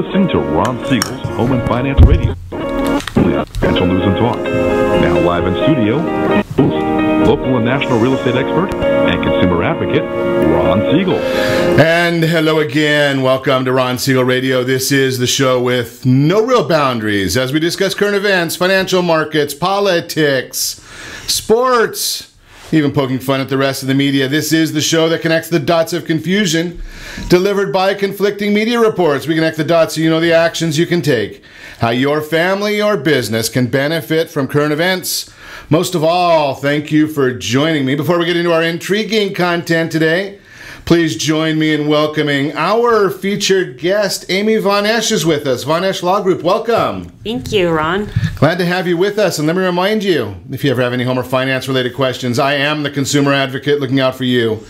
listening to Ron Siegel's Home and Finance Radio. Financial news and talk. Now live in studio, host, local and national real estate expert and consumer advocate, Ron Siegel. And hello again. Welcome to Ron Siegel Radio. This is the show with no real boundaries as we discuss current events, financial markets, politics, sports, even poking fun at the rest of the media. This is the show that connects the dots of confusion delivered by conflicting media reports. We connect the dots so you know the actions you can take, how your family or business can benefit from current events. Most of all, thank you for joining me. Before we get into our intriguing content today, please join me in welcoming our featured guest. Amy Von Esch is with us. Von Esch Law Group, welcome. Thank you, Ron. Glad to have you with us. And let me remind you, if you ever have any home or finance related questions, I am the consumer advocate looking out for you.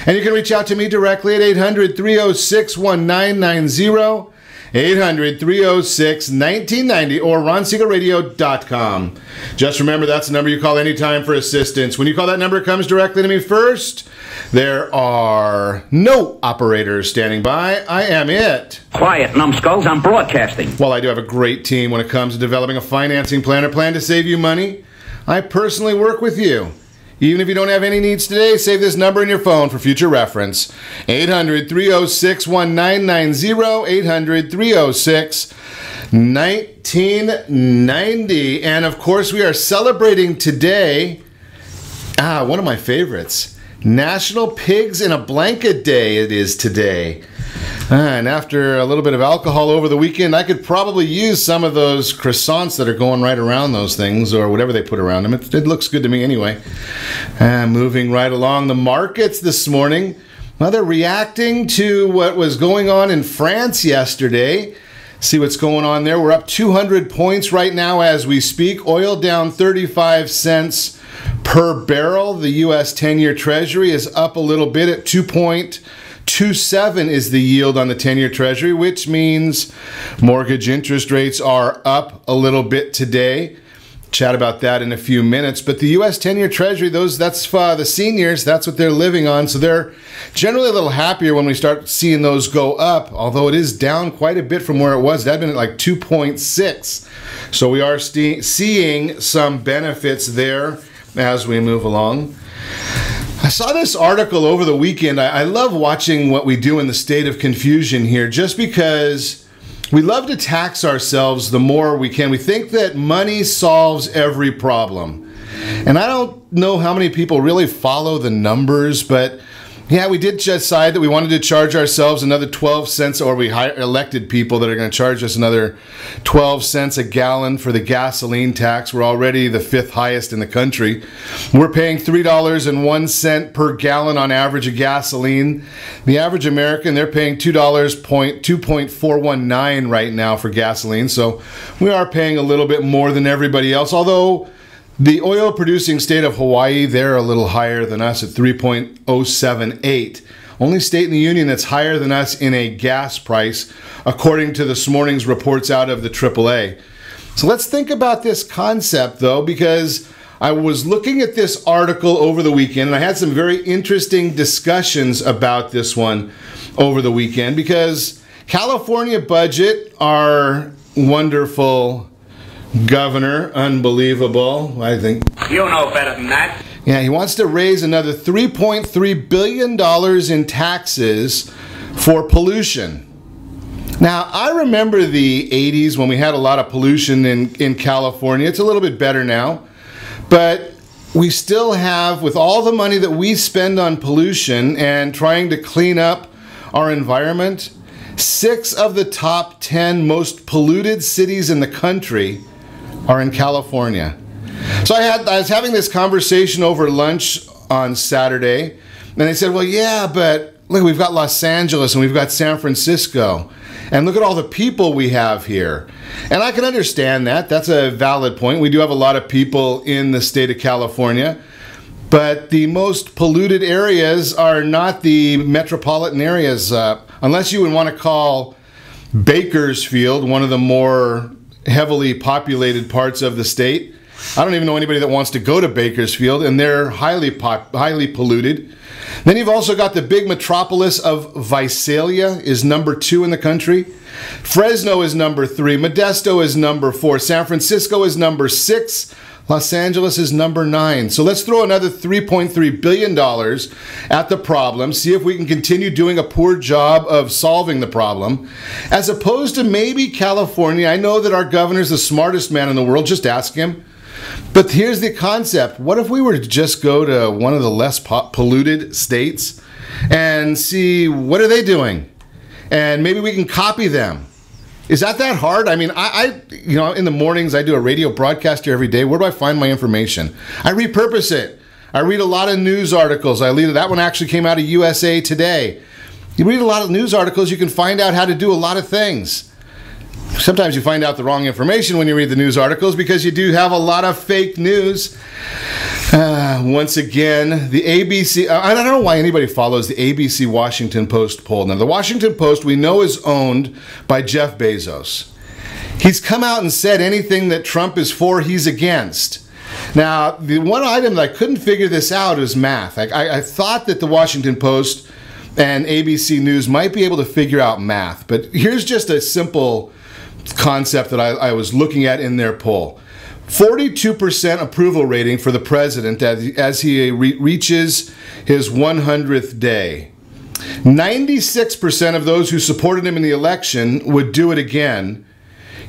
And you can reach out to me directly at 800-306-1990, 800-306-1990, or ronsiegelradio.com. Just remember, that's the number you call anytime for assistance. When you call that number, it comes directly to me first. There are no operators standing by. I am it. Quiet, numbskulls, I'm broadcasting. While I do have a great team when it comes to developing a financing plan or plan to save you money, I personally work with you. Even if you don't have any needs today, save this number in your phone for future reference. 800-306-1990, 800-306-1990. And of course, we are celebrating today, one of my favorites, National Pigs in a Blanket Day it is today. And after a little bit of alcohol over the weekend, I could probably use some of those croissants that are going right around those things, or whatever they put around them. It looks good to me anyway. Moving right along, the markets this morning, well, they're reacting to what was going on in France yesterday. See what's going on there. We're up 200 points right now as we speak. Oil down 35 cents per barrel. The U.S. 10-year Treasury is up a little bit at 2.27 is the yield on the 10-year Treasury, which means mortgage interest rates are up a little bit today. Chat about that in a few minutes. But the U.S. 10-year Treasury, that's the seniors, that's what they're living on. So they're generally a little happier when we start seeing those go up, although it is down quite a bit from where it was. It had been at like 2.6. So we are seeing some benefits there as we move along. I saw this article over the weekend. I love watching what we do in the state of confusion here, just because we love to tax ourselves the more we can. We think that money solves every problem. And I don't know how many people really follow the numbers, but yeah, we did decide that we wanted to charge ourselves another 12 cents, or we elected people that are going to charge us another 12 cents a gallon for the gasoline tax. We're already the 5th highest in the country. We're paying $3.01 per gallon on average of gasoline. The average American, they're paying $2.419 right now for gasoline. So we are paying a little bit more than everybody else, although the oil-producing state of Hawaii, they're a little higher than us at 3.078. Only state in the union that's higher than us in a gas price, according to this morning's reports out of the AAA. So let's think about this concept, though, because I was looking at this article over the weekend, and I had some very interesting discussions about this one over the weekend, because California budget, our wonderful governor, unbelievable, I think. You know better than that. Yeah, he wants to raise another $3.3 billion in taxes for pollution. Now, I remember the 80s when we had a lot of pollution in California. It's a little bit better now. But we still have, with all the money that we spend on pollution and trying to clean up our environment, 6 of the top 10 most polluted cities in the country are in California. So I was having this conversation over lunch on Saturday, and they said, well, yeah, but look, we've got Los Angeles and we've got San Francisco, and look at all the people we have here. And I can understand that. That's a valid point. We do have a lot of people in the state of California, but the most polluted areas are not the metropolitan areas, unless you would want to call Bakersfield one of the more heavily populated parts of the state. I don't even know anybody that wants to go to Bakersfield, and they're highly polluted. Then you've also got the big metropolis of Visalia is number 2 in the country. Fresno is number 3. Modesto is number 4. San Francisco is number 6. Los Angeles is number 9. So let's throw another $3.3 billion at the problem, see if we can continue doing a poor job of solving the problem, as opposed to maybe California. I know that our governor's the smartest man in the world, just ask him. But here's the concept. What if we were to just go to one of the less polluted states and see what are they doing? And maybe we can copy them. Is that hard? I mean, I in the mornings I do a radio broadcast here every day. Where do I find my information? I repurpose it. I read a lot of news articles. That one actually came out of USA Today. You read a lot of news articles, you can find out how to do a lot of things. Sometimes you find out the wrong information when you read the news articles because you do have a lot of fake news. Once again, the ABC, I don't know why anybody follows the ABC Washington Post poll. Now, the Washington Post we know is owned by Jeff Bezos. He's come out and said anything that Trump is for, he's against. Now, the one item that I couldn't figure this out is math. I thought that the Washington Post and ABC News might be able to figure out math, but here's just a simple concept that I was looking at in their poll. 42% approval rating for the president as he reaches his 100th day. 96% of those who supported him in the election would do it again,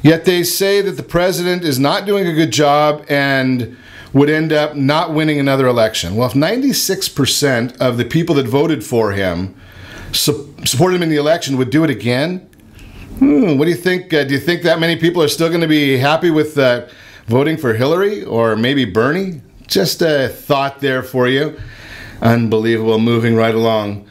yet they say that the president is not doing a good job and would end up not winning another election. Well, if 96% of the people that voted for him supported him in the election would do it again, what do you think? Do you think that many people are still going to be happy with voting for Hillary or maybe Bernie? Just a thought there for you. Unbelievable. Moving right along.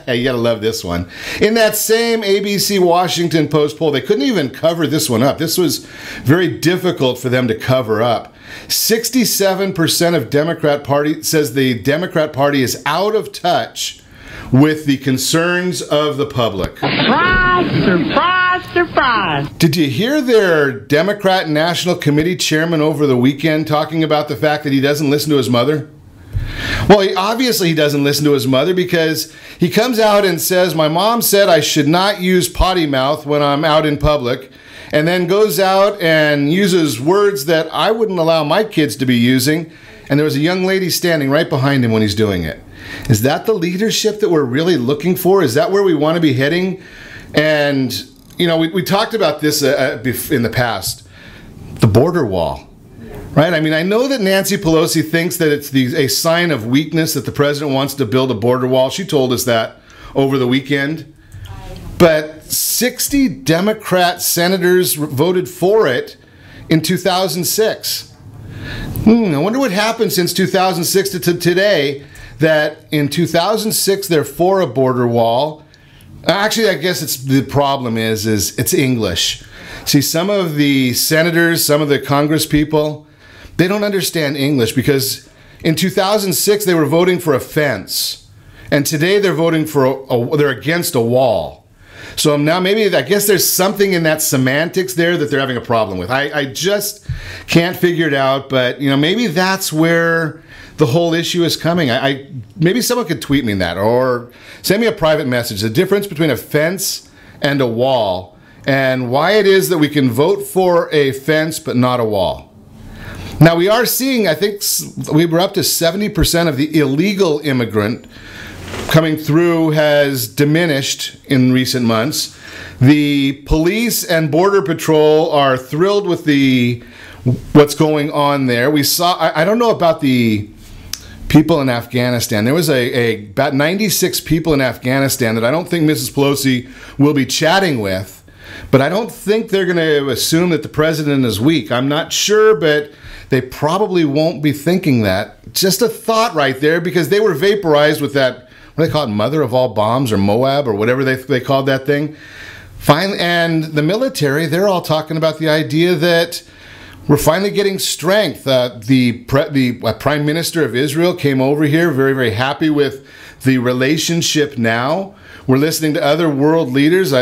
You gotta love this one. In that same ABC Washington Post poll, they couldn't even cover this one up. This was very difficult for them to cover up. 67% of Democrat Party says the Democrat Party is out of touch with the concerns of the public. Surprise, surprise, surprise. Did you hear their Democrat National Committee chairman over the weekend talking about the fact that he doesn't listen to his mother? Well, obviously he doesn't listen to his mother because he comes out and says, my mom said I should not use potty mouth when I'm out in public, and then goes out and uses words that I wouldn't allow my kids to be using, and there was a young lady standing right behind him when he's doing it. Is that the leadership that we're really looking for? Is that where we want to be heading? And, you know, we talked about this in the past, the border wall. Right? I mean, I know that Nancy Pelosi thinks that it's a sign of weakness that the president wants to build a border wall. She told us that over the weekend. But 60 Democrat senators voted for it in 2006. I wonder what happened since 2006 to today, that in 2006 they're for a border wall. Actually, I guess the problem is it's English. See, some of the senators, some of the Congress people, they don't understand English because in 2006 they were voting for a fence, and today they're voting for they're against a wall. So now maybe I guess there's something in that semantics there that they're having a problem with. I just can't figure it out, but you know, maybe that's where the whole issue is coming. Maybe someone could tweet me that or send me a private message. The difference between a fence and a wall, and why it is that we can vote for a fence but not a wall. Now, we are seeing, I think we were up to 70% of the illegal immigrant coming through has diminished in recent months. The police and Border Patrol are thrilled with what's going on there. We saw, I don't know about the people in Afghanistan. There was about 96 people in Afghanistan that I don't think Mrs. Pelosi will be chatting with, but I don't think they're going to assume that the president is weak. I'm not sure, but they probably won't be thinking that. Just a thought right there, because they were vaporized with that, what do they call it, mother of all bombs, or Moab, or whatever they called that thing. Finally, and the military, they're all talking about the idea that we're finally getting strength. The Prime Minister of Israel came over here, very, very happy with the relationship now. We're listening to other world leaders.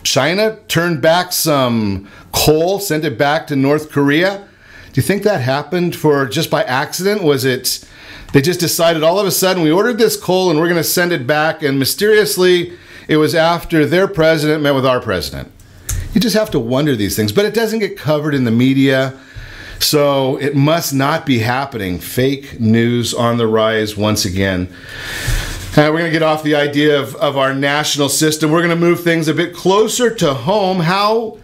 China turned back some coal, sent it back to North Korea. Do you think that happened just by accident? Was it They just decided all of a sudden, we ordered this coal and we're going to send it back. And mysteriously, it was after their president met with our president. You just have to wonder these things. But it doesn't get covered in the media. So it must not be happening. Fake news on the rise once again. We're going to get off the idea of our national system. We're going to move things a bit closer to home. How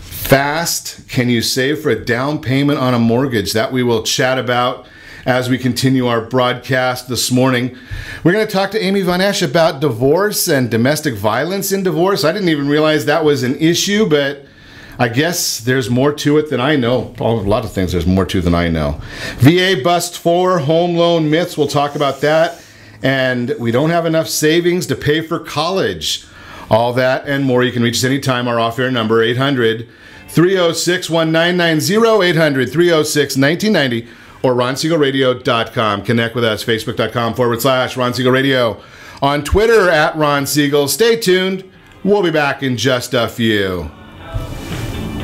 fast can you save for a down payment on a mortgage? That we will chat about as we continue our broadcast this morning. We're going to talk to Amy Von Esch about divorce and domestic violence in divorce. I didn't even realize that was an issue, but I guess there's more to it than I know. A lot of things there's more to than I know. VA bust 4 home loan myths. We'll talk about that. And we don't have enough savings to pay for college. All that and more. You can reach us anytime. Our off-air number, 800-306-1990, 800-306-1990, or ronsiegelradio.com. Connect with us, facebook.com/Ron Siegel Radio. On Twitter, @Ron Siegel. Stay tuned. We'll be back in just a few.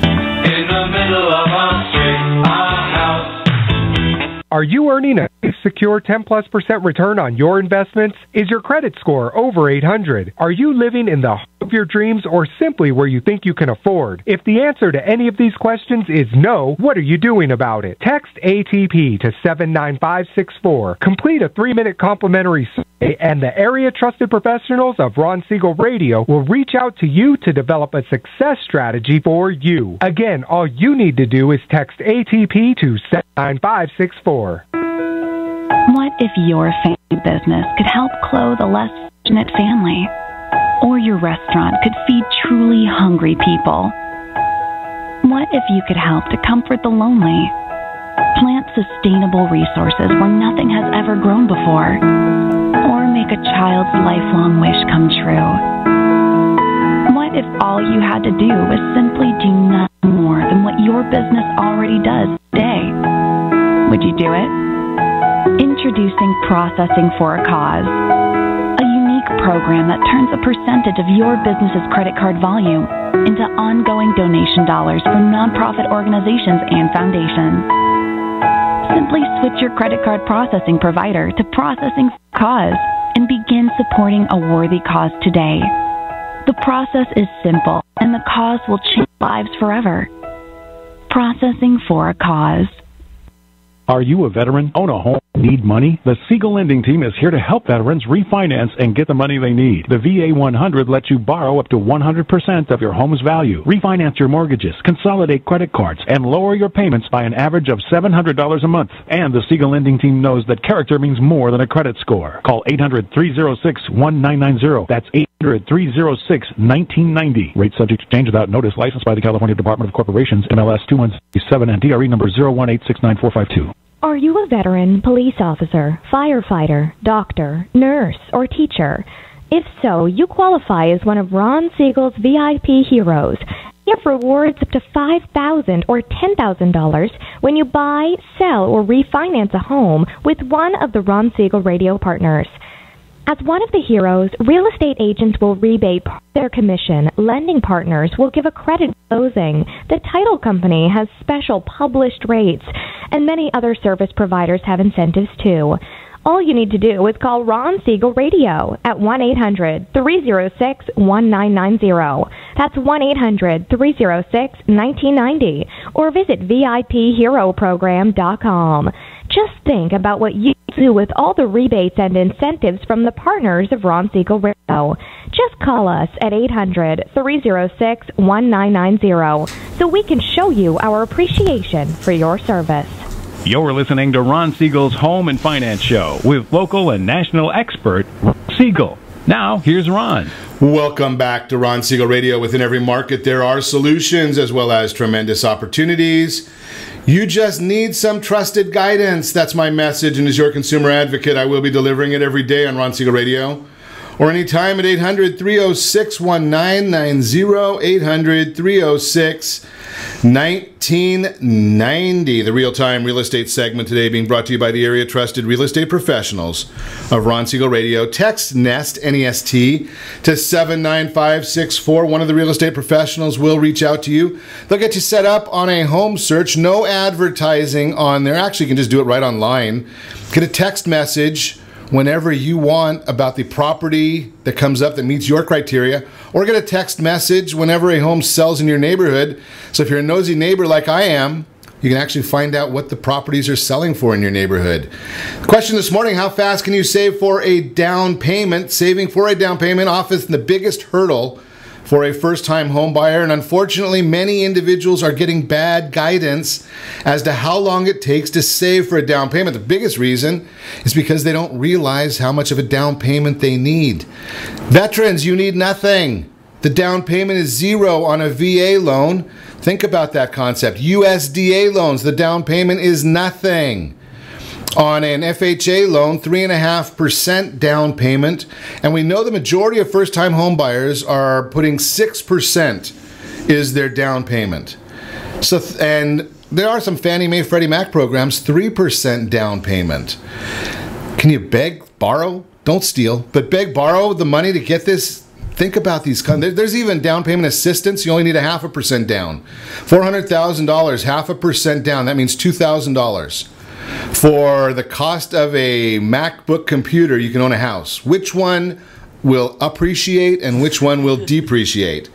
In the middle of a street, a house. Are you earning a secure 10+% return on your investments? Is your credit score over 800? Are you living in the home of your dreams or simply where you think you can afford? If the answer to any of these questions is no, what are you doing about it? Text ATP to 79564. Complete a 3-minute complimentary survey, and the area trusted professionals of Ron Siegel Radio will reach out to you to develop a success strategy for you. Again, all you need to do is text ATP to 79564. What if your family business could help clothe a less fortunate family? Or your restaurant could feed truly hungry people? What if you could help to comfort the lonely? Plant sustainable resources where nothing has ever grown before? Or make a child's lifelong wish come true? What if all you had to do was simply do nothing more than what your business already does today? Would you do it? Introducing Processing for a Cause, a unique program that turns a percentage of your business's credit card volume into ongoing donation dollars for nonprofit organizations and foundations. Simply switch your credit card processing provider to Processing for a Cause and begin supporting a worthy cause today. The process is simple, and the cause will change lives forever. Processing for a Cause. Are you a veteran? Own a home? Need money? The Siegel Lending Team is here to help veterans refinance and get the money they need. The VA 100 lets you borrow up to 100% of your home's value, refinance your mortgages, consolidate credit cards, and lower your payments by an average of $700 a month. And the Siegel Lending Team knows that character means more than a credit score. Call 800-306-1990. That's 800-306-1990. Rate subject to change without notice. Licensed by the California Department of Corporations, MLS 2167 and DRE number 018699452. Are you a veteran, police officer, firefighter, doctor, nurse, or teacher? If so, you qualify as one of Ron Siegel's VIP heroes. You have rewards up to $5,000 or $10,000 when you buy, sell, or refinance a home with one of the Ron Siegel radio partners. As one of the heroes, real estate agents will rebate part of their commission. Lending partners will give a credit closing. The title company has special published rates, and many other service providers have incentives too. All you need to do is call Ron Siegel Radio at 1-800-306-1990. That's 1-800-306-1990. Or visit VIPHeroProgram.com. Just think about what you do with all the rebates and incentives from the partners of Ron Siegel Radio. Just call us at 800-306-1990 so we can show you our appreciation for your service. You're listening to Ron Siegel's Home and Finance Show with local and national expert Ron Siegel. Now, here's Ron. Welcome back to Ron Siegel Radio. Within every market, there are solutions as well as tremendous opportunities. You just need some trusted guidance. That's my message, and as your consumer advocate, I will be delivering it every day on Ron Siegel Radio. or anytime at 800-306-1990, 800-306-1990. The real-time real estate segment today being brought to you by the area trusted real estate professionals of Ron Siegel Radio. Text NEST, N-E-S-T, to 79564. One of the real estate professionals will reach out to you. They'll get you set up on a home search. No advertising on there. Actually, you can just do it right online. Get a text message whenever you want about the property that comes up that meets your criteria, or get a text message whenever a home sells in your neighborhood. So if you're a nosy neighbor like I am, you can actually find out what the properties are selling for in your neighborhood. Question this morning: how fast can you save for a down payment? Saving for a down payment often the biggest hurdle for a first-time home buyer, and unfortunately many individuals are getting bad guidance as to how long it takes to save for a down payment. The biggest reason is because they don't realize how much of a down payment they need. Veterans, you need nothing. The down payment is zero on a VA loan. Think about that concept. USDA loans, the down payment is nothing. On an FHA loan, 3.5% down payment, and we know the majority of first-time home buyers are putting 6% is their down payment. So, and there are some Fannie Mae, Freddie Mac programs, 3% down payment. Can you beg, borrow? Don't steal, but beg, borrow the money to get this. Think about these. There's even down payment assistance. You only need 0.5% down. $400,000, 0.5% down. That means $2,000. For the cost of a MacBook computer, you can own a house. Which one will appreciate and which one will depreciate?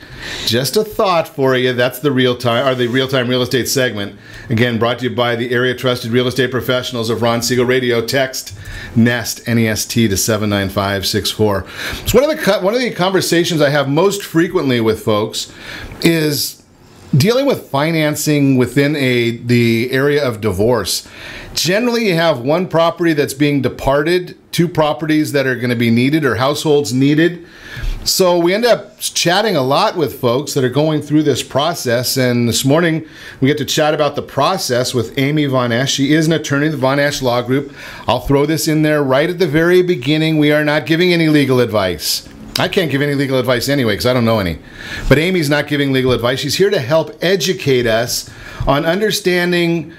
Just a thought for you. That's the real-time real estate segment. Again, brought to you by the area trusted real estate professionals of Ron Siegel Radio. Text NEST, N-E-S-T, to 79564. So one of the conversations I have most frequently with folks is dealing with financing within the area of divorce. Generally, you have one property that's being departed, two properties that are going to be needed or households needed. So we end up chatting a lot with folks that are going through this process. And this morning, we get to chat about the process with Amy Von Esch. She is an attorney at the Von Esch Law Group. I'll throw this in there right at the very beginning. We are not giving any legal advice. I can't give any legal advice anyway because I don't know any. But Amy's not giving legal advice. She's here to help educate us on understanding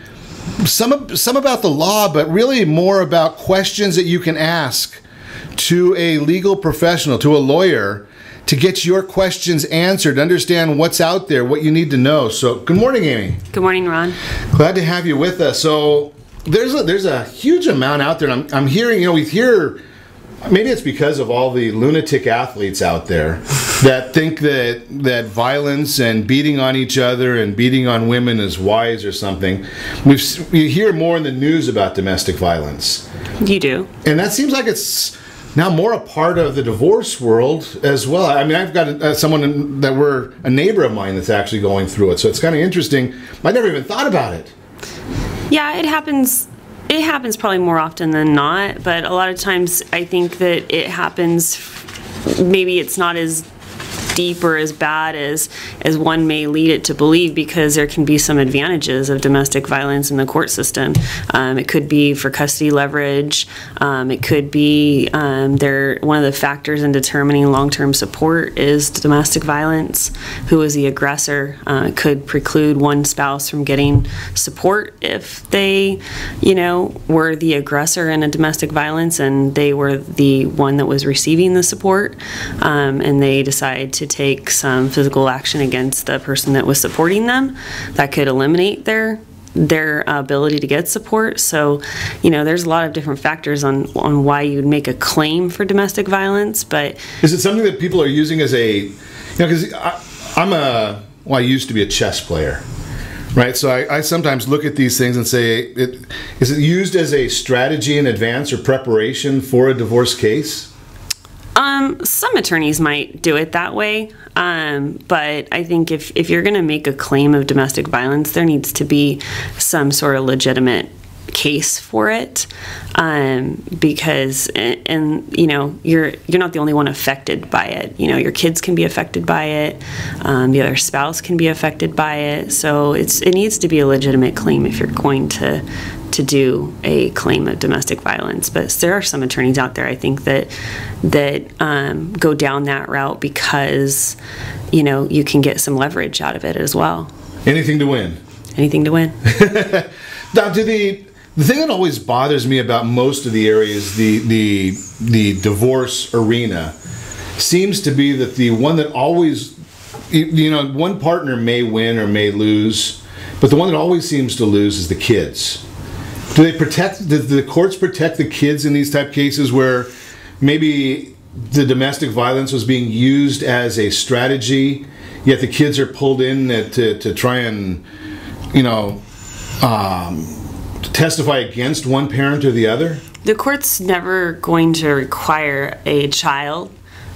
some about the law, but really more about questions that you can ask to a legal professional, to a lawyer, to get your questions answered, understand what's out there, what you need to know. So, good morning, Amy. Good morning, Ron. Glad to have you with us. So, there's a huge amount out there, and I'm hearing, we hear, maybe it's because of all the lunatic athletes out there that think that violence and beating on each other and beating on women is wise or something. We hear more in the news about domestic violence. You do. And that seems like it's now more a part of the divorce world as well. I mean, I've got a neighbor of mine that's actually going through it. So it's kind of interesting. I never even thought about it. Yeah, it happens. It happens probably more often than not, but a lot of times I think that it happens, maybe it's not as deep or as bad as one may lead it to believe, because there can be some advantages of domestic violence in the court system. It could be for custody leverage. It could be one of the factors in determining long-term support is domestic violence. Who is the aggressor? Could preclude one spouse from getting support if they, were the aggressor in a domestic violence and they were the one that was receiving the support, and they decide to take some physical action against the person that was supporting them. That could eliminate their ability to get support. So, there's a lot of different factors on why you'd make a claim for domestic violence. But is it something that people are using as a, because I used to be a chess player, right? So I sometimes look at these things and say, is it used as a strategy in advance or preparation for a divorce case? Some attorneys might do it that way, but I think if you're going to make a claim of domestic violence, there needs to be some sort of legitimate case for it, because you're not the only one affected by it. Your kids can be affected by it, the other spouse can be affected by it. So it needs to be a legitimate claim if you're going to to do a claim of domestic violence. But there are some attorneys out there, I think, that go down that route because, you know, you can get some leverage out of it as well. Anything to win. Anything to win. Now, the thing that always bothers me about most of the areas, the divorce arena, seems to be that the one that always, you know, one partner may win or may lose, but the one that always seems to lose is the kids. Do the courts protect the kids in these type cases where maybe the domestic violence was being used as a strategy, yet the kids are pulled in to try and, you know, testify against one parent or the other? The court's never going to require a child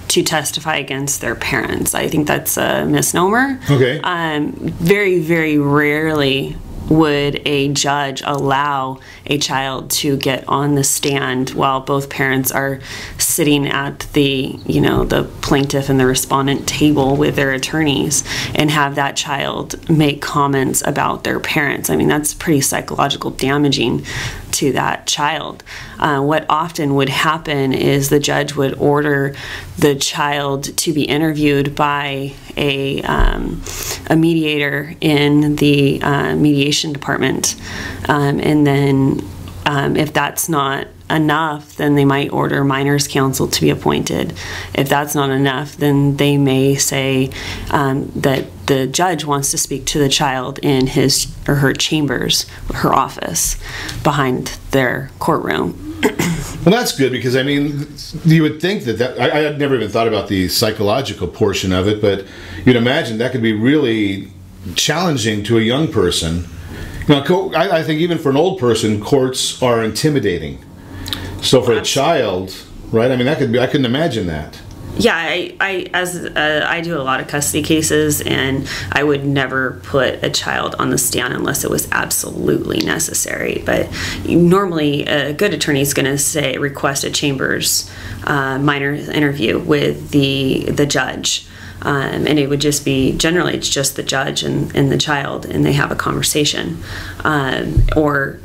to testify against their parents. I think that's a misnomer. Okay. Very, very rarely would a judge allow a child to get on the stand while both parents are sitting at the, you know, the plaintiff and the respondent table with their attorneys and have that child make comments about their parents. I mean, that's pretty psychological damaging to that child. What often would happen is the judge would order the child to be interviewed by a mediator in the mediation department, and then if that's not enough, then they might order minors counsel to be appointed. If that's not enough, then they may say that the judge wants to speak to the child in his or her chambers, her office, behind their courtroom. Well, that's good, because I mean, you would think that I had never even thought about the psychological portion of it, but you'd imagine that could be really challenging to a young person. You know, I think even for an old person, courts are intimidating. So for a child, right? I mean, that could be. I couldn't imagine that. Yeah, I do a lot of custody cases, and I would never put a child on the stand unless it was absolutely necessary. But normally, a good attorney is going to request a chambers minor interview with the judge. And it would just be, generally it's just the judge and the child, and they have a conversation. Or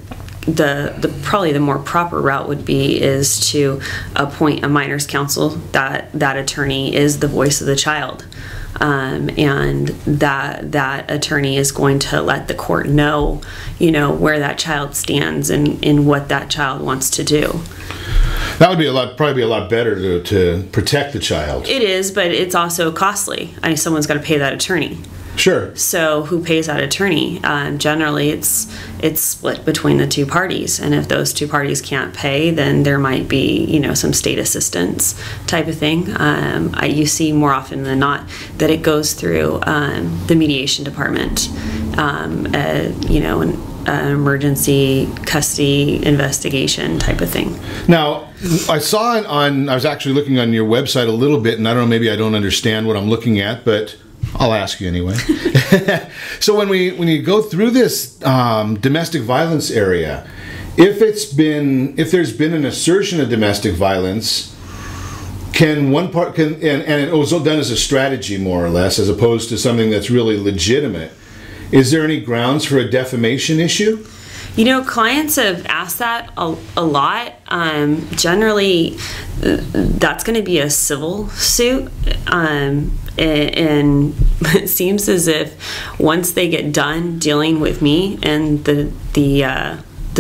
probably the more proper route would be is to appoint a minors counsel. That attorney is the voice of the child, and that attorney is going to let the court know, you know, where that child stands and what that child wants to do. That would be probably be a lot better to protect the child. It is, but it's also costly. I mean, someone's got to pay that attorney. Sure. So who pays that attorney? Generally, it's split between the two parties, and if those two parties can't pay, then there might be, you know, some state assistance type of thing. You see more often than not that it goes through the mediation department. You know, an emergency custody investigation type of thing. Now, I saw I was actually looking on your website a little bit, and I don't know, maybe I don't understand what I'm looking at, but I'll ask you anyway. So when you go through this domestic violence area, if there's been an assertion of domestic violence, and it was done as a strategy more or less, as opposed to something that's really legitimate, is there any grounds for a defamation issue? You know, clients have asked that a lot. Generally, that's going to be a civil suit, and it seems as if once they get done dealing with me and the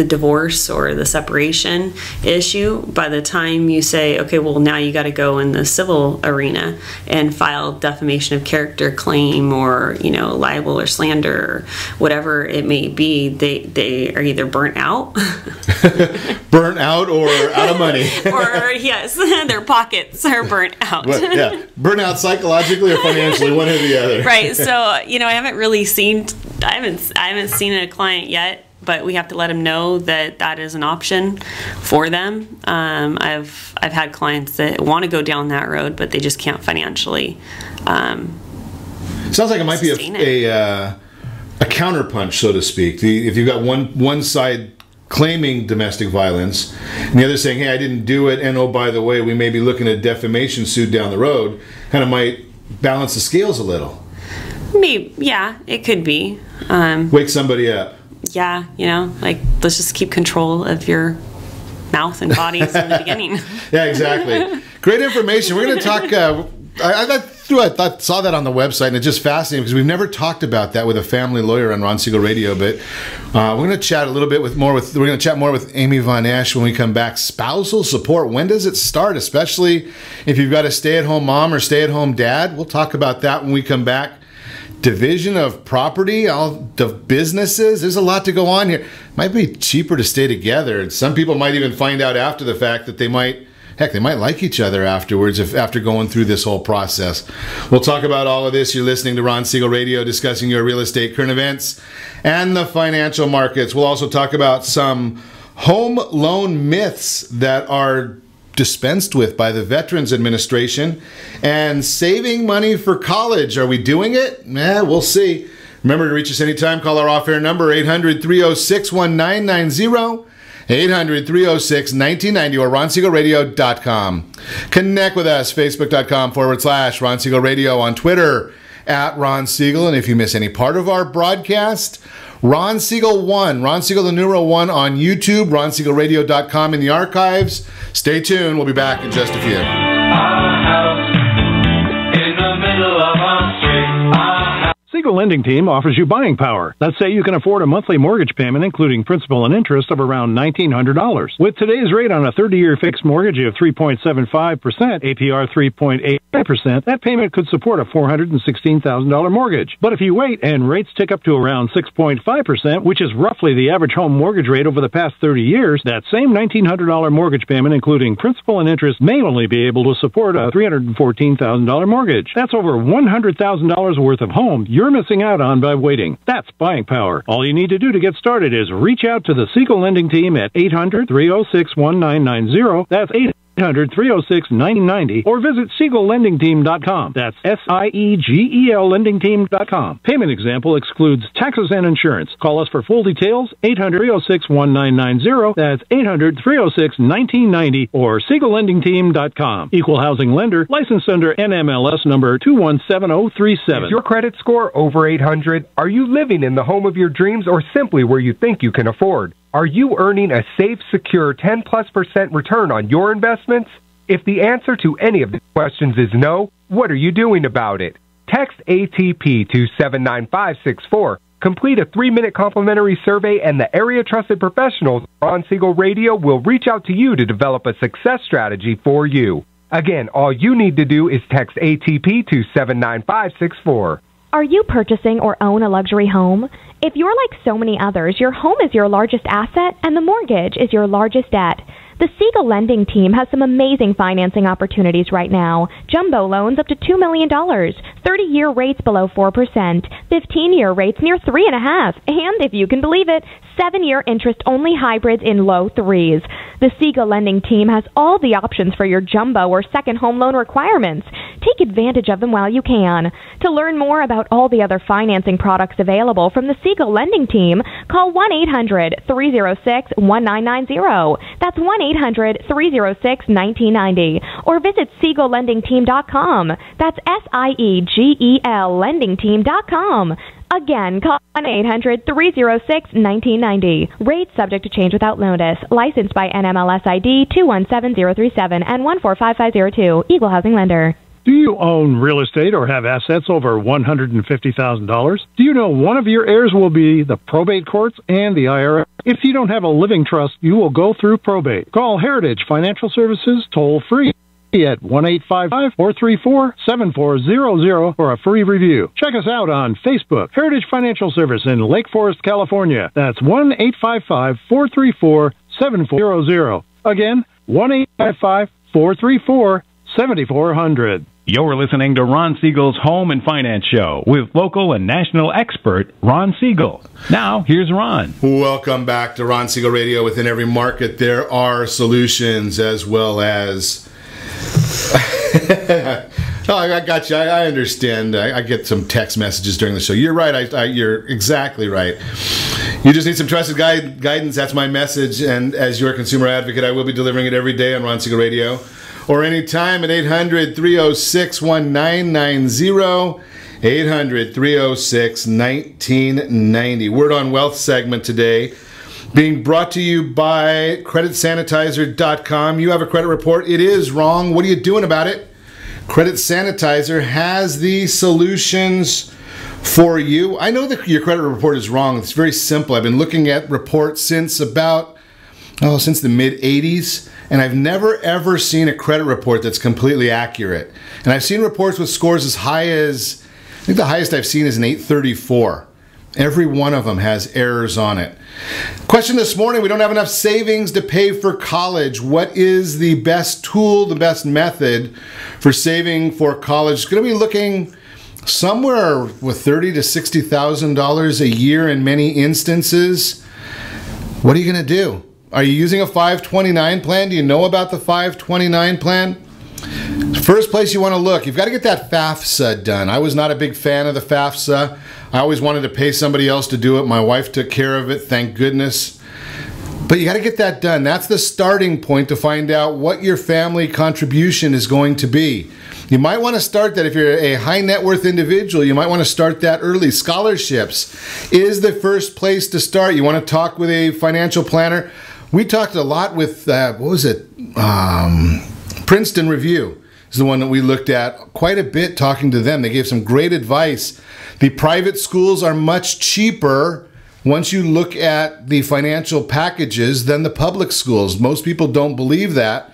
divorce or the separation issue, by the time you say, okay, well, now you got to go in the civil arena and file defamation of character claim, or, you know, libel or slander or whatever it may be, they are either burnt out burnt out or out of money or yes, their pockets are burnt out. Well, yeah, burnt out psychologically or financially, one or the other. Right. So, you know, I haven't seen a client yet, but we have to let them know that that is an option for them. I've had clients that want to go down that road, but they just can't financially. Sounds like it might be a counterpunch, so to speak. If you've got one side claiming domestic violence and the other saying, hey, I didn't do it, and oh, by the way, we may be looking at a defamation suit down the road, kind of might balance the scales a little. Maybe, yeah, it could be. Wake somebody up. yeah, like let's just keep control of your mouth and bodies in the beginning. Yeah, exactly. Great information. We're going to talk. I saw that on the website, and it's just fascinating because we've never talked about that with a family lawyer on Ron Siegel Radio. But we're going to chat a little bit more with Amy Von Esch when we come back. Spousal support. When does it start? Especially if you've got a stay-at-home mom or stay-at-home dad. We'll talk about that when we come back. Division of property, all the businesses. There's a lot to go on here. Might be cheaper to stay together. Some people might even find out after the fact that they might like each other afterwards after going through this whole process. We'll talk about all of this. You're listening to Ron Siegel Radio, discussing your real estate, current events, and the financial markets. We'll also talk about some home loan myths that are dispensed with by the Veterans Administration, and saving money for college. Are we doing it? We'll see. Remember to reach us anytime. Call our off-air number, 800-306-1990, 800-306-1990, or ronsiegelradio.com. Connect with us, facebook.com/Ron Siegel Radio, on Twitter @Ron Siegel. And if you miss any part of our broadcast, Ron Siegel 1, Ron Siegel the numeral 1 on YouTube, ronsiegelradio.com in the archives. Stay tuned. We'll be back in just a few. A house in the middle of a street. Siegel Lending Team offers you buying power. Let's say you can afford a monthly mortgage payment, including principal and interest, of around $1,900. With today's rate on a 30-year fixed mortgage of 3.75%, APR 3.85%, that payment could support a $416,000 mortgage. But if you wait and rates tick up to around 6.5%, which is roughly the average home mortgage rate over the past 30 years, that same $1,900 mortgage payment, including principal and interest, may only be able to support a $314,000 mortgage. That's over $100,000 worth of home you're missing out on by waiting. That's buying power. All you need to do to get started is reach out to the Siegel Lending Team at 800-306-1990. That's 800-306-1990, or visit SiegelLendingTeam.com. That's SIEGEL LendingTeam.com. Payment example excludes taxes and insurance. Call us for full details, 800-306-1990. That's 800-306-1990, or SiegelLendingTeam.com. Equal housing lender, licensed under NMLS number 217037. Is your credit score over 800? Are you living in the home of your dreams, or simply where you think you can afford? Are you earning a safe, secure 10+% return on your investments? If the answer to any of the questions is no, what are you doing about it? Text ATP to 79564. Complete a 3-minute complimentary survey, and the area trusted professionals on Siegel Radio will reach out to you to develop a success strategy for you. Again, all you need to do is text ATP to 79564. Are you purchasing or own a luxury home? If you're like so many others, your home is your largest asset and the mortgage is your largest debt. The Siegel Lending Team has some amazing financing opportunities right now. Jumbo loans up to $2 million, 30-year rates below 4%, 15-year rates near 3.5%, and if you can believe it, 7-year interest-only hybrids in low 3s. The Siegel Lending Team has all the options for your jumbo or second home loan requirements. Take advantage of them while you can. To learn more about all the other financing products available from the Siegel Lending Team, call 1-800-306-1990. That's 1-800-306-1990. Or visit SiegelLendingTeam.com. That's SIEGEL LendingTeam.com. Again, call 1-800-306-1990. Rates subject to change without notice. Licensed by NMLS ID 217037 and 145502. Equal housing lender. Do you own real estate or have assets over $150,000? Do you know one of your heirs will be the probate courts and the IRS? If you don't have a living trust, you will go through probate. Call Heritage Financial Services toll-free at 1-855-434-7400 for a free review. Check us out on Facebook, Heritage Financial Service in Lake Forest, California. That's 1-855-434-7400. Again, 1-855-434-7400. You're listening to Ron Siegel's Home and Finance Show with local and national expert Ron Siegel. Now, here's Ron. Welcome back to Ron Siegel Radio. Within every market, there are solutions as well as... Oh, I got you. I understand. I get some text messages during the show. You're right. You're exactly right. You just need some trusted guidance. That's my message. And as your consumer advocate, I will be delivering it every day on Ron Siegel Radio. or anytime at 800-306-1990. 800-306-1990. Word on Wealth segment today being brought to you by creditsanitizer.com. You have a credit report. It is wrong. What are you doing about it? Credit Sanitizer has the solutions for you. I know that your credit report is wrong. It's very simple. I've been looking at reports since the mid-'80s, and I've never ever seen a credit report that's completely accurate. And I've seen reports with scores as high as, I think the highest I've seen is an 834. Every one of them has errors on it. Question this morning, we don't have enough savings to pay for college. What is the best tool, the best method for saving for college? It's going to be looking somewhere with $30,000 to $60,000 a year in many instances. What are you going to do? Are you using a 529 plan? Do you know about the 529 plan? First place you want to look, you've got to get that FAFSA done. I was not a big fan of the FAFSA. I always wanted to pay somebody else to do it. My wife took care of it, thank goodness. But you got to get that done. That's the starting point to find out what your family contribution is going to be. You might want to start that if you're a high net worth individual. You might want to start that early. Scholarships is the first place to start. You want to talk with a financial planner. We talked a lot with, Princeton Review is the one that we looked at quite a bit talking to them. They gave some great advice. The private schools are much cheaper once you look at the financial packages than the public schools. Most people don't believe that.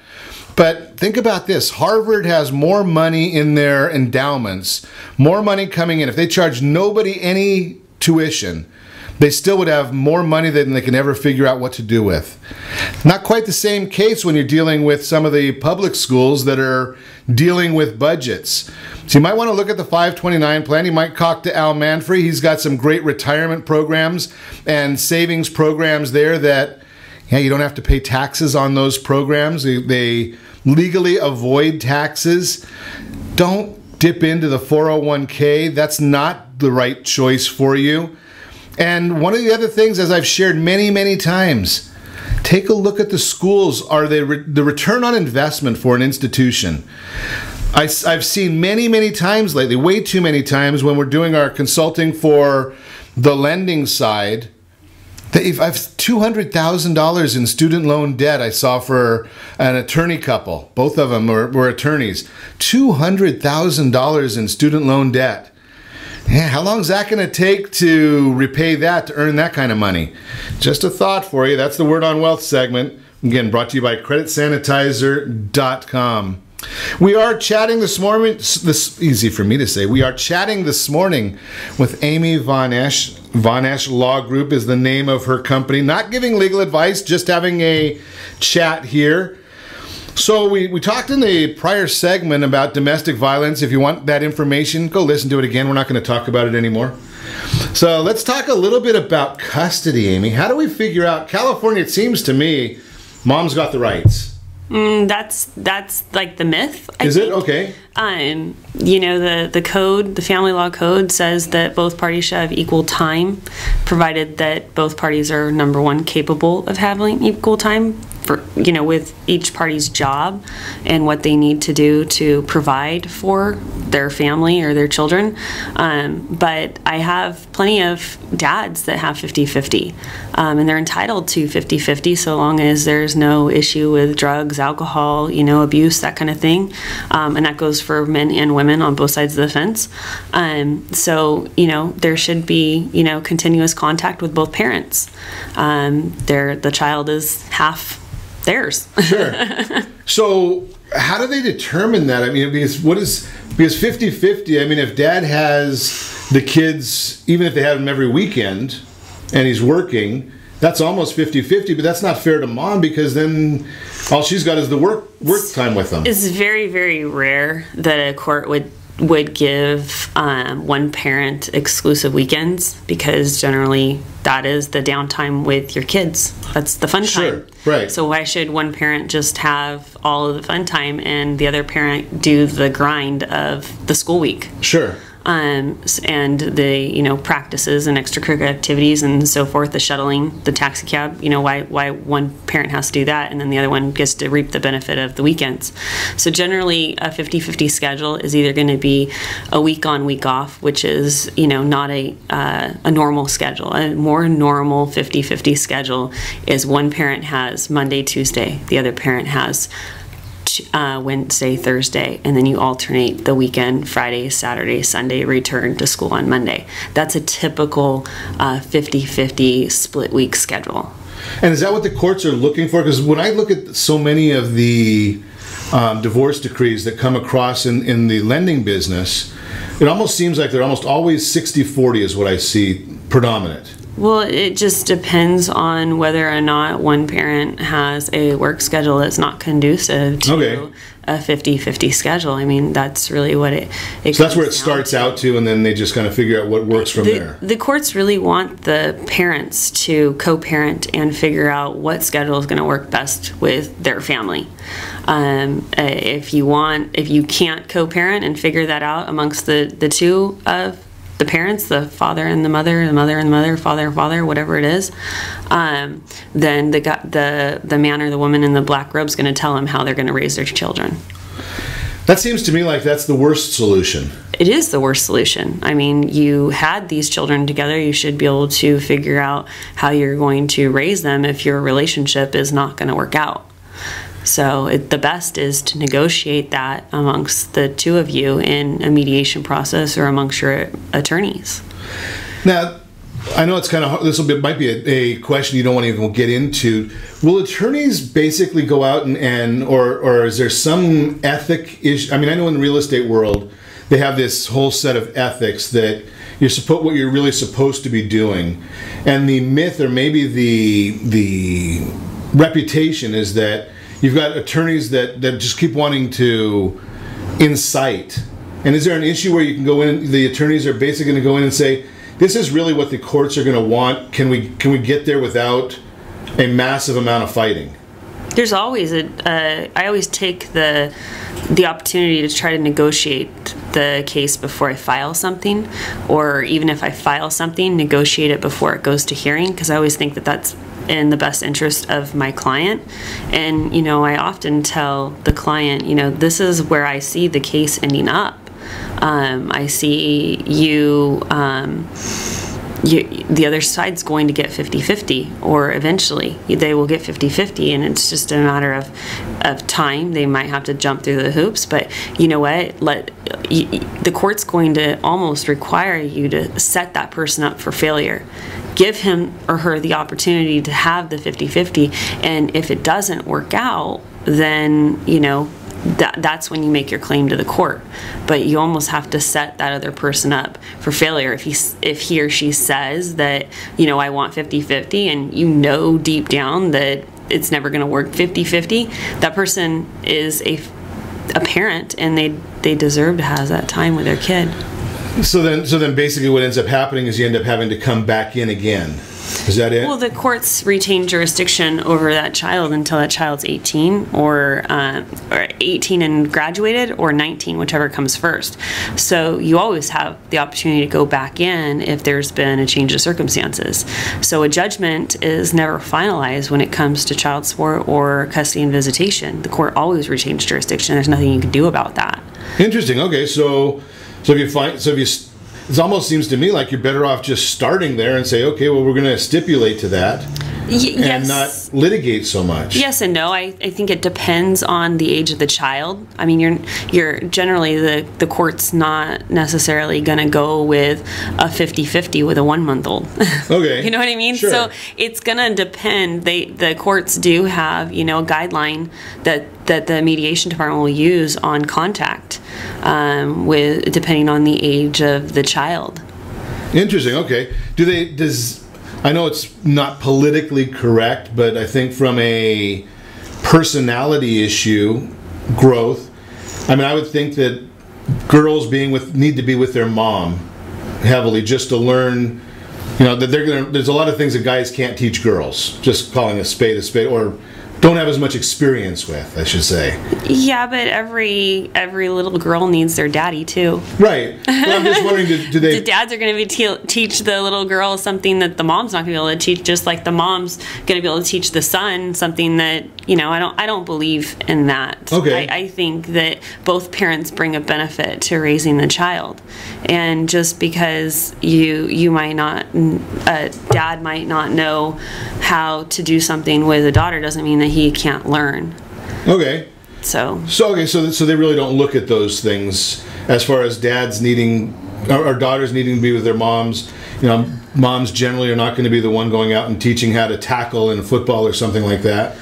But think about this. Harvard has more money in their endowments, more money coming in. If they charge nobody any tuition, they still would have more money than they can ever figure out what to do with. Not quite the same case when you're dealing with some of the public schools that are dealing with budgets. So you might want to look at the 529 plan. You might talk to Al Manfrey. He's got some great retirement programs and savings programs there that, yeah, you don't have to pay taxes on those programs. They legally avoid taxes. Don't dip into the 401k. That's not the right choice for you. And one of the other things, as I've shared many, many times, take a look at the schools. Are they the return on investment for an institution? I've seen many, many times lately, way too many times when we're doing our consulting for the lending side, that if I've $200,000 in student loan debt I saw for an attorney couple. Both of them were attorneys. $200,000 in student loan debt. Yeah, how long is that going to take to repay that, to earn that kind of money? Just a thought for you. That's the Word on Wealth segment. Again, brought to you by creditsanitizer.com. We are chatting this morning, easy for me to say, we are chatting this morning with Amy Von Esch. Von Esch Law Group is the name of her company. Not giving legal advice, just having a chat here. So we talked in the prior segment about domestic violence. If you want that information, go listen to it again. We're not going to talk about it anymore. So let's talk a little bit about custody, Amy. How do we figure out, California, it seems to me, mom's got the rights. That's like the myth. I think. It? Okay. You know, the code, the family law code says that both parties should have equal time, provided that both parties are, number one, capable of having equal time for, you know, with each party's job and what they need to do to provide for their family or their children. But I have plenty of dads that have 50-50, and they're entitled to 50-50 so long as there's no issue with drugs, alcohol, you know, abuse, that kind of thing. And that goes for men and women on both sides of the fence. So, you know, there should be, you know, continuous contact with both parents. The child is half theirs. Sure. So how do they determine that? I mean, because 50-50, I mean, if dad has the kids, even if they have them every weekend and he's working, that's almost 50-50, but that's not fair to mom because then all she's got is the work time with them. It's very, very rare that a court would give one parent exclusive weekends, because generally that is the downtime with your kids. That's the fun time. Right. So why should one parent just have all of the fun time and the other parent do the grind of the school week? Sure. and the practices and extracurricular activities and so forth, the shuttling, the taxi cab, why one parent has to do that and then the other one gets to reap the benefit of the weekends. So generally a 50-50 schedule is either going to be a week on, week off, which is not a normal schedule. A more normal 50-50 schedule is one parent has Monday, Tuesday, the other parent has Wednesday, Thursday, and then you alternate the weekend, Friday, Saturday, Sunday, return to school on Monday. That's a typical 50-50 split week schedule. And is that what the courts are looking for? Because when I look at so many of the divorce decrees that come across in the lending business, it almost seems like they're almost always 60-40 is what I see predominant. Well, it just depends on whether or not one parent has a work schedule that's not conducive to a 50-50 schedule. I mean, that's really what it so that's where it starts out to, and then they just kind of figure out what works from there. The courts really want the parents to co-parent and figure out what schedule is going to work best with their family. If you can't co-parent and figure that out amongst the two of the parents, the father and the mother, the mother and the mother, father and father, whatever it is, then the man or the woman in the black robe is going to tell them how they're going to raise their children. That seems to me like that's the worst solution. It is the worst solution. I mean, you had these children together. You should be able to figure out how you're going to raise them if your relationship is not going to work out. So the best is to negotiate that amongst the two of you in a mediation process or amongst your attorneys. Now, I know it's kind of might be a question you don't want to even get into. Will attorneys basically go out or is there some ethic issue? I mean, I know in the real estate world they have this whole set of ethics that what you're really supposed to be doing, and the myth or maybe the reputation is that you've got attorneys that just keep wanting to incite. And is there an issue where you can go in, the attorneys are basically going to go in and say, this is really what the courts are going to want. Can we get there without a massive amount of fighting? There's always I always take the opportunity to try to negotiate the case before I file something, or even if I file something, negotiate it before it goes to hearing, because I always think that that's in the best interest of my client. And I often tell the client, this is where I see the case ending up. I see the other side's going to get 50-50, or eventually they will get 50-50, and it's just a matter of time. They might have to jump through the hoops, but you know what? The court's going to almost require you to set that person up for failure. Give him or her the opportunity to have the 50-50, and if it doesn't work out, then that's when you make your claim to the court. But you almost have to set that other person up for failure. If he or she says that I want 50-50, and deep down that it's never going to work 50-50, that person is a parent, and they deserve to have that time with their kid. So then basically what ends up happening is you end up having to come back in again. Is that it? Well, the courts retain jurisdiction over that child until that child's 18 or 18 and graduated, or 19, whichever comes first. So you always have the opportunity to go back in if there's been a change of circumstances. So a judgment is never finalized when it comes to child support or custody and visitation. The court always retains jurisdiction. There's nothing you can do about that. Interesting. Okay, so it almost seems to me like you're better off just starting there and say, okay, well, we're going to stipulate to that and not litigate so much. Yes and no. I think it depends on the age of the child. I mean, you're generally the court's not necessarily going to go with a 50-50 with a 1-month-old. Okay. You know what I mean? Sure. So it's going to depend. The courts do have, a guideline that the mediation department will use on contact depending on the age of the child. Interesting. Okay. I know it's not politically correct, but I think from a personality issue, growth, I mean, I would think that girls need to be with their mom heavily just to learn, that there's a lot of things that guys can't teach girls. Just calling a spade, or don't have as much experience with, I should say. Yeah, but every little girl needs their daddy too. Right. Well, I'm just wondering, do they... The dads are going to be teach the little girl something that the mom's not going to be able to teach, just like the mom's going to be able to teach the son something that, I don't believe in that. Okay. I think that both parents bring a benefit to raising the child. And just because you might not, a dad might not know how to do something with a daughter doesn't mean that he can't learn. Okay. So they really don't look at those things as far as dads needing or daughters needing to be with their moms. Moms generally are not going to be the one going out and teaching how to tackle in football or something like that.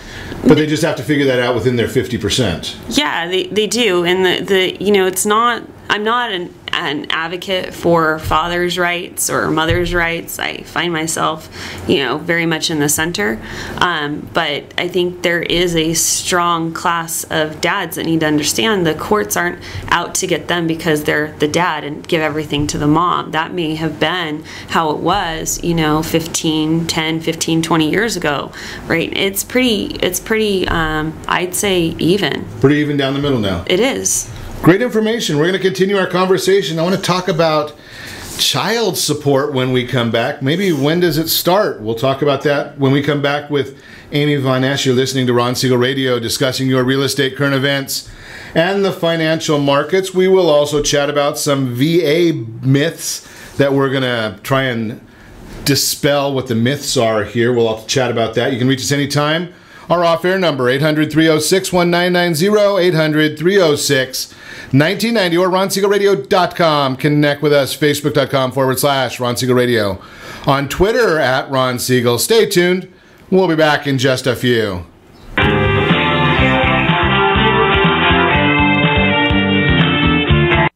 But they just have to figure that out within their 50%. Yeah, they do. And it's not, I'm not an advocate for father's rights or mother's rights. I find myself, very much in the center. But I think there is a strong class of dads that need to understand the courts aren't out to get them because they're the dad and give everything to the mom. That may have been how it was, 15, 20 years ago, right? It's pretty, I'd say even. Pretty even down the middle now. It is. Great information. We're going to continue our conversation. I want to talk about child support when we come back. Maybe when does it start? We'll talk about that when we come back with Amy Von Esch. You're listening to Ron Siegel Radio, discussing your real estate current events and the financial markets. We will also chat about some VA myths that we're going to try and dispel what the myths are here. We'll also chat about that. You can reach us anytime. Our off-air number, 800-306-1990, 800-306-1990, or RonSiegelRadio.com. Connect with us, Facebook.com/Ron Siegel Radio. On Twitter, @Ron Siegel. Stay tuned. We'll be back in just a few.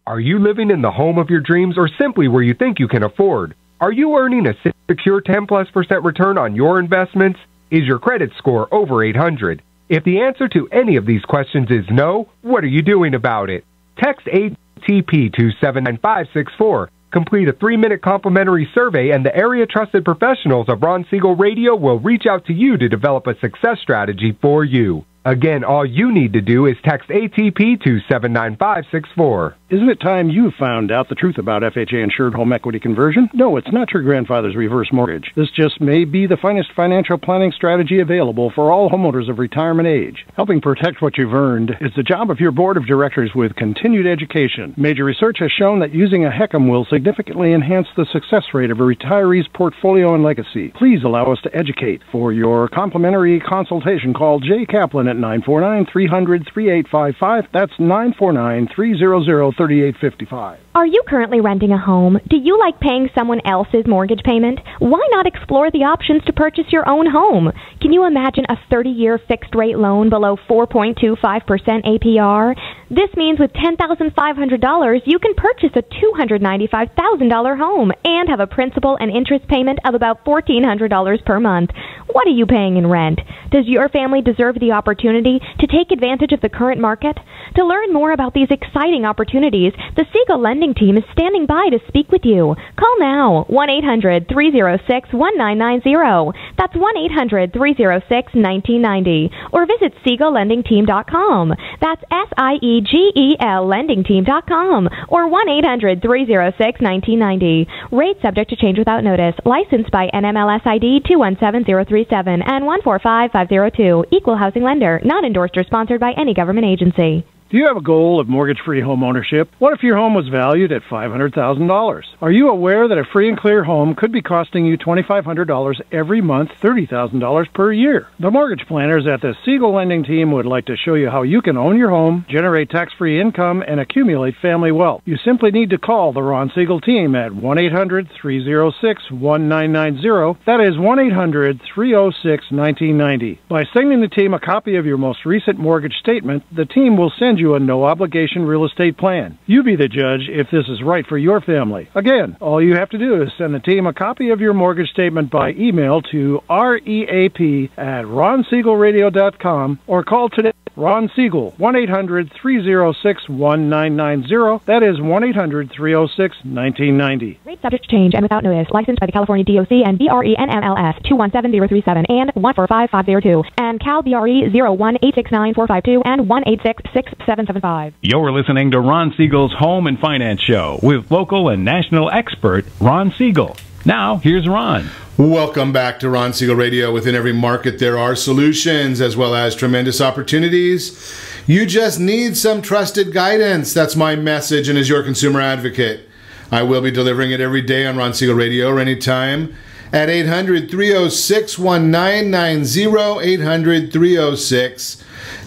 Are you living in the home of your dreams or simply where you think you can afford? Are you earning a secure 10+% return on your investments? Is your credit score over 800? If the answer to any of these questions is no, what are you doing about it? Text ATP to 79564. Complete a 3-minute complimentary survey, and the area trusted professionals of Ron Siegel Radio will reach out to you to develop a success strategy for you. Again, all you need to do is text ATP to 79564. Isn't it time you found out the truth about FHA-insured home equity conversion? No, it's not your grandfather's reverse mortgage. This just may be the finest financial planning strategy available for all homeowners of retirement age. Helping protect what you've earned is the job of your board of directors with continued education. Major research has shown that using a HECM will significantly enhance the success rate of a retiree's portfolio and legacy. Please allow us to educate. For your complimentary consultation, call Jay Kaplan at 949-300-3855. That's 949-300-3855. Are you currently renting a home? Do you like paying someone else's mortgage payment? Why not explore the options to purchase your own home? Can you imagine a 30-year fixed-rate loan below 4.25% APR? This means with $10,500, you can purchase a $295,000 home and have a principal and interest payment of about $1,400 per month. What are you paying in rent? Does your family deserve the opportunity to take advantage of the current market? To learn more about these exciting opportunities, the Siegel Lending Team is standing by to speak with you. Call now, 1-800-306-1990. That's 1-800-306-1990. Or visit SiegelLendingTeam.com. That's SIEGEL LendingTeam.com. Or 1-800-306-1990. Rate subject to change without notice. Licensed by NMLS ID 217037 and 145502. Equal housing lender. Not endorsed or sponsored by any government agency. Do you have a goal of mortgage-free home ownership? What if your home was valued at $500,000? Are you aware that a free and clear home could be costing you $2,500 every month, $30,000 per year? The mortgage planners at the Siegel Lending Team would like to show you how you can own your home, generate tax-free income, and accumulate family wealth. You simply need to call the Ron Siegel Team at 1-800-306-1990. That is 1-800-306-1990. By sending the team a copy of your most recent mortgage statement, the team will send you a no-obligation real estate plan. You be the judge if this is right for your family. Again, all you have to do is send the team a copy of your mortgage statement by email to REAP@RonSiegelRadio.com or call today Ron Siegel, 1-800-306-1990. That is 1-800-306-1990. Rate subject to change and without notice. Licensed by the California DOC and BRE NMLS 217037 and 145502 and Cal BRE 01869452 and 1866775. You're listening to Ron Siegel's Home and Finance Show with local and national expert Ron Siegel. Now, here's Ron. Welcome back to Ron Siegel Radio. Within every market, there are solutions as well as tremendous opportunities. You just need some trusted guidance. That's my message, and as your consumer advocate, I will be delivering it every day on Ron Siegel Radio or anytime at 800-306-1990,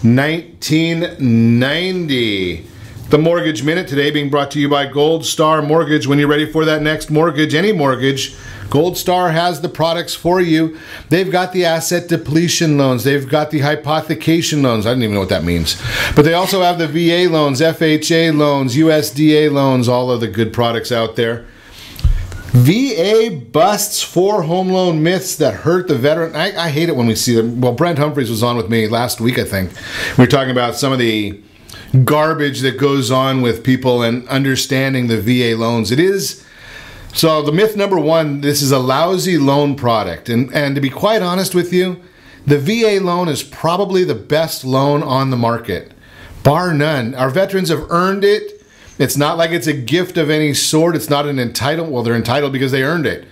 800-306-1990. The Mortgage Minute today being brought to you by Gold Star Mortgage. When you're ready for that next mortgage, any mortgage, Gold Star has the products for you. They've got the asset depletion loans. They've got the hypothecation loans. I don't even know what that means. But they also have the VA loans, FHA loans, USDA loans, all of the good products out there. VA busts 4 home loan myths that hurt the veteran. I hate it when we see them. Well, Brent Humphreys was on with me last week, I think. We were talking about some of the garbage that goes on with people and understanding the VA loans. It is, so the myth number 1, this is a lousy loan product. And to be quite honest with you, the VA loan is probably the best loan on the market, bar none. Our veterans have earned it. It's not like it's a gift of any sort. It's not an entitlement. Well, they're entitled because they earned it.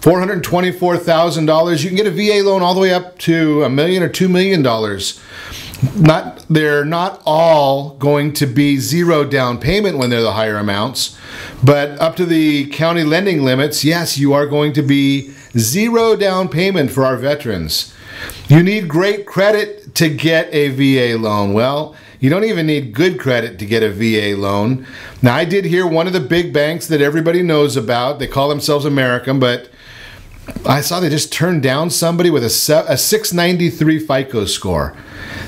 $424,000. You can get a VA loan all the way up to $1 million or $2 million. They're not all going to be zero down payment when they're the higher amounts, but up to the county lending limits, yes, you are going to be zero down payment for our veterans. You need great credit to get a VA loan. Well, you don't even need good credit to get a VA loan. Now, I did hear one of the big banks that everybody knows about, they call themselves American, but I saw they just turned down somebody with a 693 FICO score.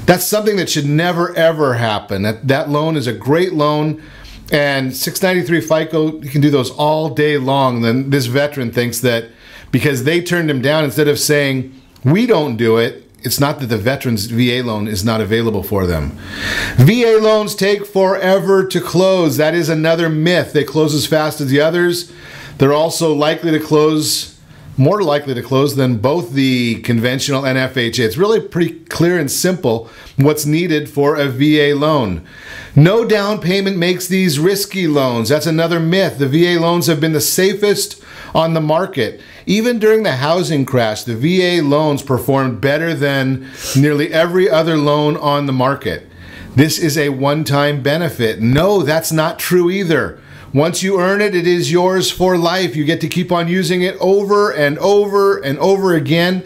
That's something that should never, ever happen. That loan is a great loan, and 693 FICO, you can do those all day long. Then this veteran thinks that because they turned him down, instead of saying, we don't do it, it's not that the veteran's VA loan is not available for them. VA loans take forever to close. That is another myth. They close as fast as the others. They're also likely to close, more likely to close than both the conventional and FHA. It's really pretty clear and simple what's needed for a VA loan. No down payment makes these risky loans. That's another myth. The VA loans have been the safest on the market. Even during the housing crash, the VA loans performed better than nearly every other loan on the market. This is a one-time benefit. No, that's not true either. Once you earn it, it is yours for life. You get to keep on using it over and over and over again.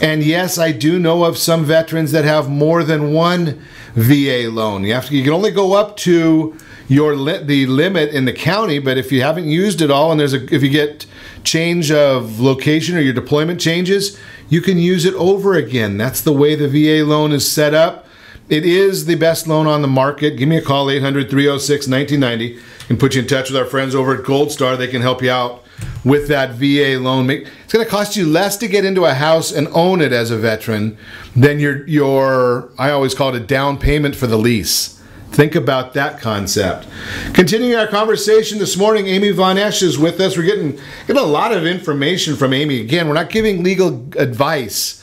And yes, I do know of some veterans that have more than one VA loan. You can only go up to the limit in the county, but if you haven't used it all, and if you get change of location or your deployment changes, you can use it over again. That's the way the VA loan is set up. It is the best loan on the market. Give me a call, 800-306-1990, and put you in touch with our friends over at Gold Star. They can help you out with that VA loan. It's going to cost you less to get into a house and own it as a veteran than your I always call it a down payment for the lease. Think about that concept. Continuing our conversation this morning, Amy Von Esch is with us. We're getting a lot of information from Amy. Again, we're not giving legal advice.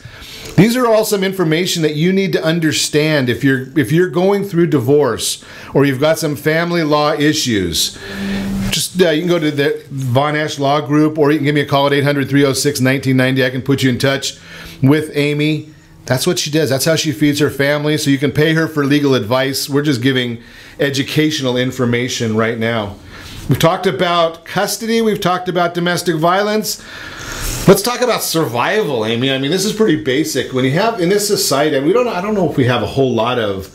These are all some information that you need to understand if you're going through divorce or you've got some family law issues. Just you can go to the Von Esch Law Group, or you can give me a call at 800-306-1990. I can put you in touch with Amy. That's what she does. That's how she feeds her family. So you can pay her for legal advice. We're just giving educational information right now. We've talked about custody. We've talked about domestic violence. Let's talk about survival, Amy. I mean, this is pretty basic. When you have in this society, I don't know if we have a whole lot of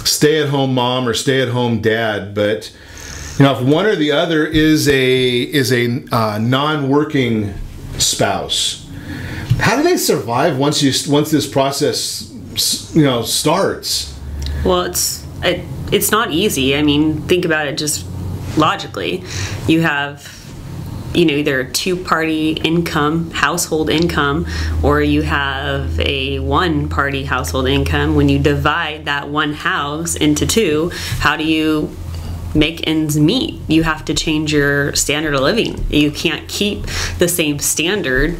stay-at-home mom or stay-at-home dad, but if one or the other is a non-working spouse, how do they survive once this process starts? Well, it's not easy. I mean, think about it just logically. You have either a two-party income, household income, or you have a one-party household income. When you divide that one house into two, how do you make ends meet? You have to change your standard of living. You can't keep the same standard,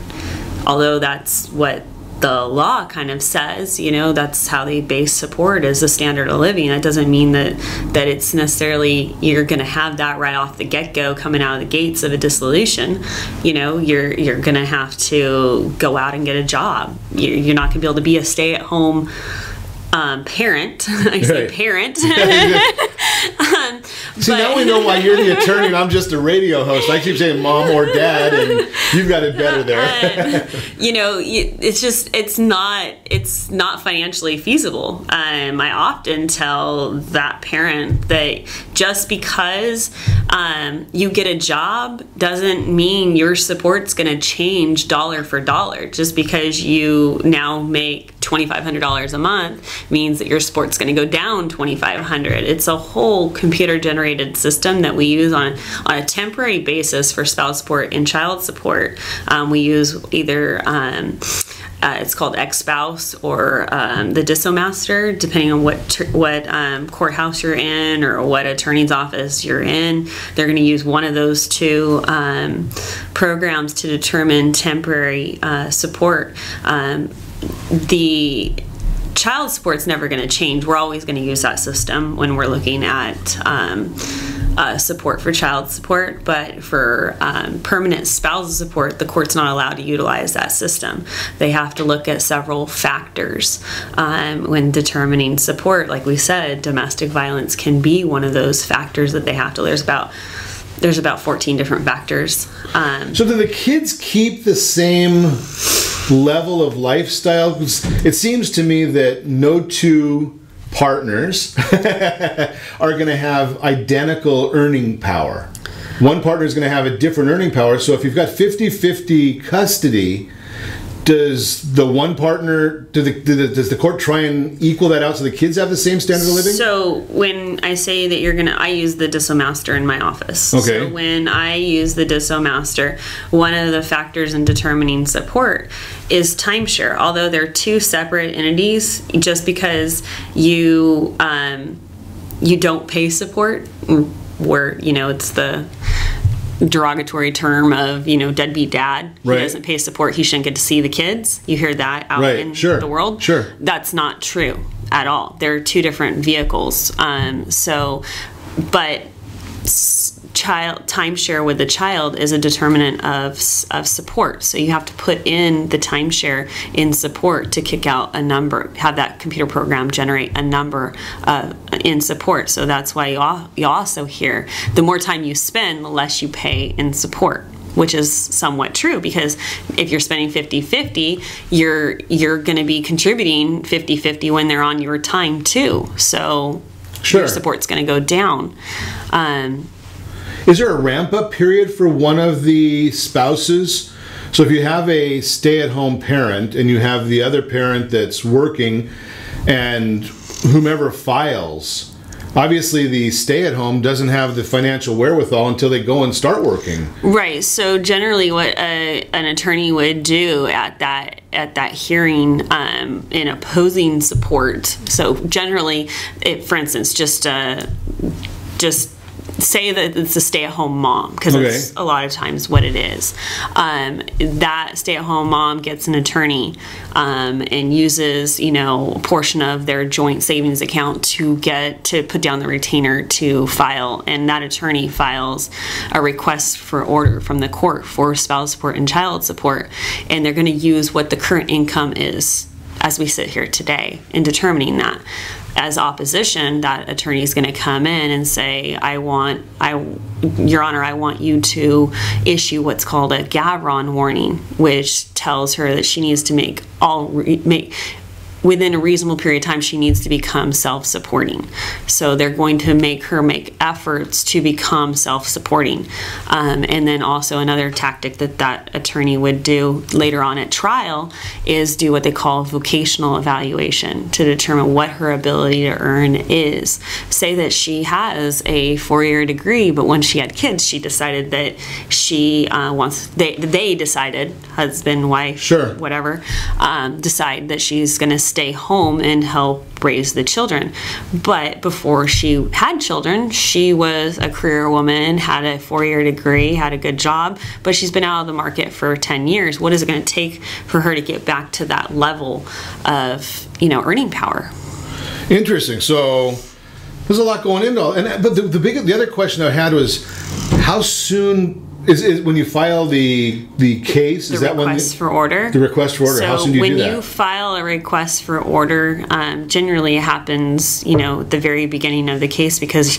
although that's what the law kind of says, that's how they base support as the standard of living. That doesn't mean that it's necessarily you're going to have that right off the get-go coming out of the gates of a dissolution. You're going to have to go out and get a job. You're not going to be able to be a stay-at-home parent. I say parent. See, now we know why you're the attorney and I'm just a radio host. I keep saying mom or dad, and you've got it better there. It's not financially feasible. I often tell that parent that just because you get a job doesn't mean your support's going to change dollar for dollar. Just because you now make $2,500 a month means that your support's going to go down $2,500. It's a whole computer-generated system that we use on a temporary basis for spouse support and child support. We use either it's called ex-spouse or the DissoMaster, depending on what courthouse you're in or what attorney's office you're in. They're going to use one of those two programs to determine temporary support. The child support's never going to change. We're always going to use that system when we're looking at support for child support, but for permanent spousal support, the court's not allowed to utilize that system. They have to look at several factors when determining support. Like we said, domestic violence can be one of those factors that they have to. There's about 14 different factors. So do the kids keep the same level of lifestyle? It seems to me that no two partners are going to have identical earning power. One partner is going to have a different earning power. So if you've got 50-50 custody, does the one partner, does the court try and equal that out so the kids have the same standard of living? So when I say that I use the DissoMaster in my office. Okay. So when I use the DissoMaster, one of the factors in determining support is timeshare. Although they're two separate entities, just because you don't pay support, where it's the derogatory term of deadbeat dad. Right. He doesn't pay support, he shouldn't get to see the kids. You hear that out in the world. Sure. That's not true at all. They're two different vehicles. But timeshare with the child is a determinant of support. So you have to put in the timeshare in support to kick out a number, have that computer program generate a number in support. So that's why you also hear the more time you spend, the less you pay in support, which is somewhat true, because if you're spending 50-50, you're going to be contributing 50-50 when they're on your time too. So your support's going to go down. Is there a ramp-up period for one of the spouses? So if you have a stay-at-home parent and you have the other parent that's working, and whomever files, obviously the stay-at-home doesn't have the financial wherewithal until they go and start working. Right. So generally what an attorney would do at that hearing in opposing support, so generally, for instance, just say that it's a stay-at-home mom, because that's a lot of times what it is. That stay-at-home mom gets an attorney and uses, a portion of their joint savings account to put down the retainer to file, and that attorney files a request for order from the court for spousal support and child support, and they're going to use what the current income is as we sit here today in determining that. As opposition, that attorney is going to come in and say, Your Honor, I want you to issue what's called a within a reasonable period of time, she needs to become self-supporting. So they're going to make her make efforts to become self-supporting. And then also another tactic that attorney would do later on at trial is do what they call a vocational evaluation to determine what her ability to earn is. Say that she has a 4-year degree, but when she had kids, she decided that she they decided, husband, wife, sure, whatever, decide that she's going to stay home and help raise the children. But before she had children, she was a career woman, had a 4-year degree, had a good job, but she's been out of the market for 10 years. What is it going to take for her to get back to that level of, earning power? Interesting. So there's a lot going into all. But the other question I had was, how soon is when you file the case? The request for order. The request for order. So how soon do you do that? When you file a request for order, generally it happens, the very beginning of the case, because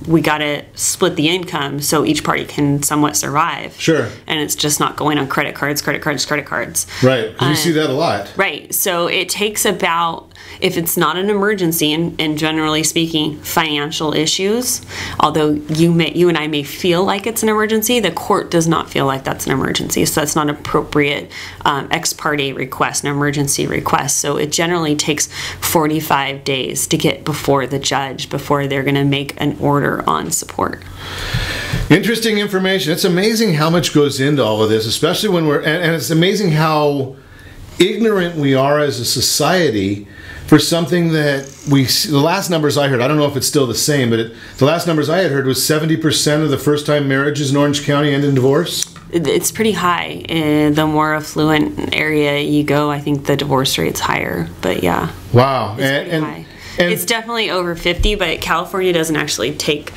we got to split the income so each party can somewhat survive. Sure. And it's just not going on credit cards. Right. Because we see that a lot. Right. So it takes about, if it's not an emergency, and generally speaking, financial issues, although you and I may feel like it's an emergency, the court does not feel like that's an emergency. So that's not an appropriate ex parte request, an emergency request. So it generally takes 45 days to get before the judge before they're going to make an order on support. Interesting information. It's amazing how much goes into all of this, especially when and it's amazing how ignorant we are as a society for something that the last numbers I heard, I don't know if it's still the same, but the last numbers I had heard was 70% of the first-time marriages in Orange County end in divorce. It's pretty high. The more affluent area you go, I think the divorce rate's higher. But yeah. Wow. It's pretty high. It's definitely over 50, but California doesn't actually take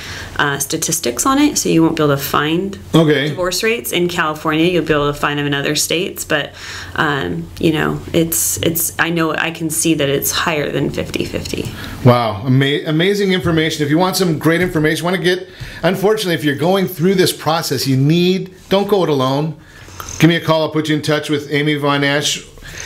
statistics on it, so you won't be able to find divorce rates in California. You'll be able to find them in other states, but it's. I know I can see that it's higher than 50-50. Wow, amazing information. If you want some great information, unfortunately, if you're going through this process, don't go it alone. Give me a call. I'll put you in touch with Amy Von Esch.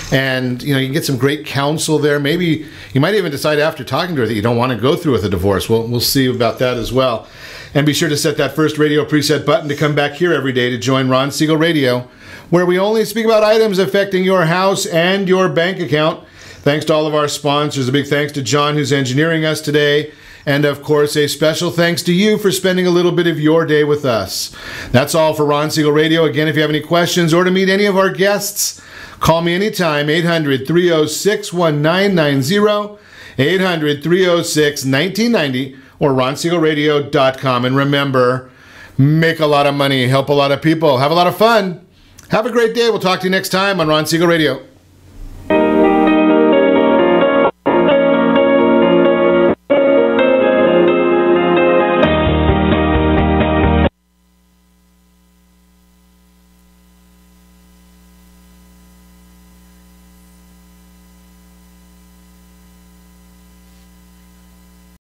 And you can get some great counsel there. Maybe you might even decide after talking to her that you don't want to go through with a divorce. We'll see about that as well. And be sure to set that first radio preset button to come back here every day to join Ron Siegel Radio, where we only speak about items affecting your house and your bank account. Thanks to all of our sponsors. A big thanks to John, who's engineering us today. And of course, a special thanks to you for spending a little bit of your day with us. That's all for Ron Siegel Radio. Again, if you have any questions or to meet any of our guests, call me anytime, 800-306-1990, 800-306-1990, or ronsiegelradio.com. And remember, make a lot of money, help a lot of people, have a lot of fun. Have a great day. We'll talk to you next time on Ron Siegel Radio.